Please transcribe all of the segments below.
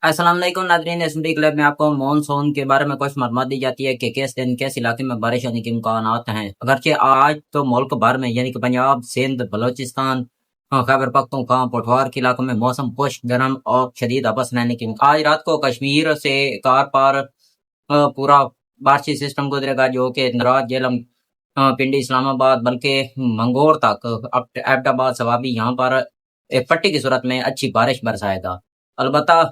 السلام علیکم ناظرین، ایس ڈی کلب میں آپ کو مونسون کے بارے میں کچھ معلومات دی جاتی ہے کہ کس دن کس علاقے میں بارش ہونے کے امکانات ہیں۔ اگرچہ آج تو ملک بھر میں یعنی کہ پنجاب، سندھ، بلوچستان، خیبر پختونخوا، پٹوار کے علاقوں میں موسم خشک، گرم اور شدید ہواس رہنے کی آج رات کو کشمیر سے کار پار پورا بارشی سسٹم گزرے گا جو کہ نراج، جیلم، پنڈی، اسلام آباد بلکہ منگور تک، ایبٹ آباد، سوابی، یہاں پر ایک پٹی کی صورت میں اچھی بارش برسائے گا۔ البتہ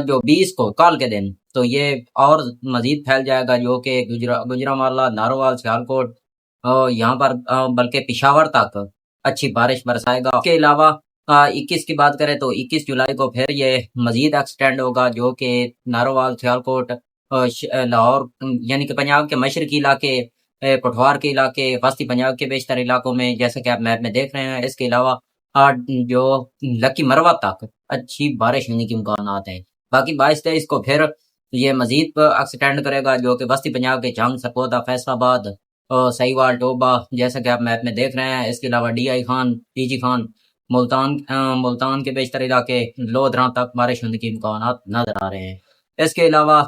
جو 20 کو کال کے دن تو یہ اور مزید پھیل جائے گا جو کہ گجرانوالہ، ناروال، سیالکوٹ، یہاں پر بلکہ پشاور تک اچھی بارش برسائے گا۔ اس کے علاوہ 21 کی بات کریں تو 21 جولائی کو پھر یہ مزید ایکسٹینڈ ہوگا جو کہ ناروال، سیالکوٹ، لاہور یعنی کہ پنجاب کے مشرقی علاقے، پٹوار کے علاقے، وسطی پنجاب کے بیشتر علاقوں میں، جیسا کہ آپ میپ میں دیکھ رہے ہیں۔ اس کے علاوہ جو لکی مروہ تک اچھی بارش ہونے کے امکانات ہیں۔ باقی 22-23 کو پھر یہ مزید ایکسٹینڈ کرے گا جو کہ وسطی پنجاب کے جنگ، سرگودا، فیصل آباد، سہیوال، ٹوبا، جیسا کہ آپ میپ میں دیکھ رہے ہیں۔ اس کے علاوہ D I Khan, T G Khan, Multan کے بیشتر علاقے، لودھراں تک بارش ہونے کے امکانات نظر آ رہے ہیں۔ اس کے علاوہ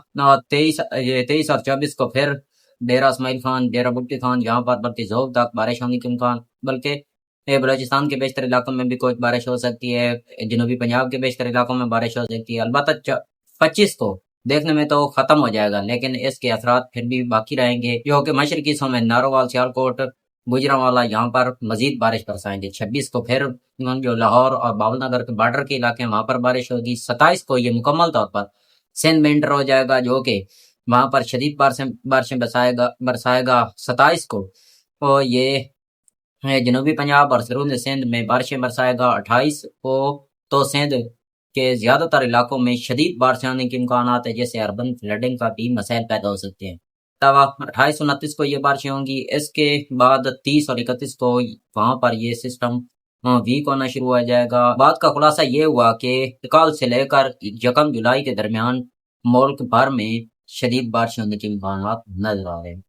23 اور 24 کو پھر ڈیرہ اسماعیل خان، ڈیرہ بٹی خان، یہاں پر بلکہ ذوب تک بارش ہونے کے امکان، بلکہ بلوچستان کے بیشتر علاقوں میں بھی کچھ بارش ہو سکتی ہے، جنوبی پنجاب کے بیشتر علاقوں میں بارش ہو سکتی ہے۔ البتہ 25 کو دیکھنے میں تو ختم ہو جائے گا لیکن اس کے اثرات پھر بھی باقی رہیں گے جو کہ مشرقی حصوں میں ناروال، سیالکوٹ، گجرانوالہ یہاں پر مزید بارش برسائیں گے۔ 26 کو پھر جو لاہور اور باول نگر کے بارڈر کے علاقے ہیں وہاں پر بارش ہوگی۔ 27 کو یہ مکمل طور پر سندھ میں انٹر ہو جائے گا جو کہ وہاں پر شدید بارشیں برسائے گا۔ 27 کو تو یہ جنوبی پنجاب اور سرحد سندھ میں بارشیں برسائے گا۔ 28 کو تو سندھ کے زیادہ تر علاقوں میں شدید بارشیں ہونے کے امکانات ہیں جیسے اربن فلڈنگ کا بھی مسائل پیدا ہو سکتے ہیں۔ 28-29 کو یہ بارشیں ہوں گی۔ اس کے بعد 30 اور 31 کو وہاں پر یہ سسٹم ویک ہونا شروع ہو جائے گا۔ بات کا خلاصہ یہ ہوا کہ کل سے لے کر 1 جولائی کے درمیان ملک بھر میں شدید بارشیں ہونے کے امکانات نظر آ رہے ہیں۔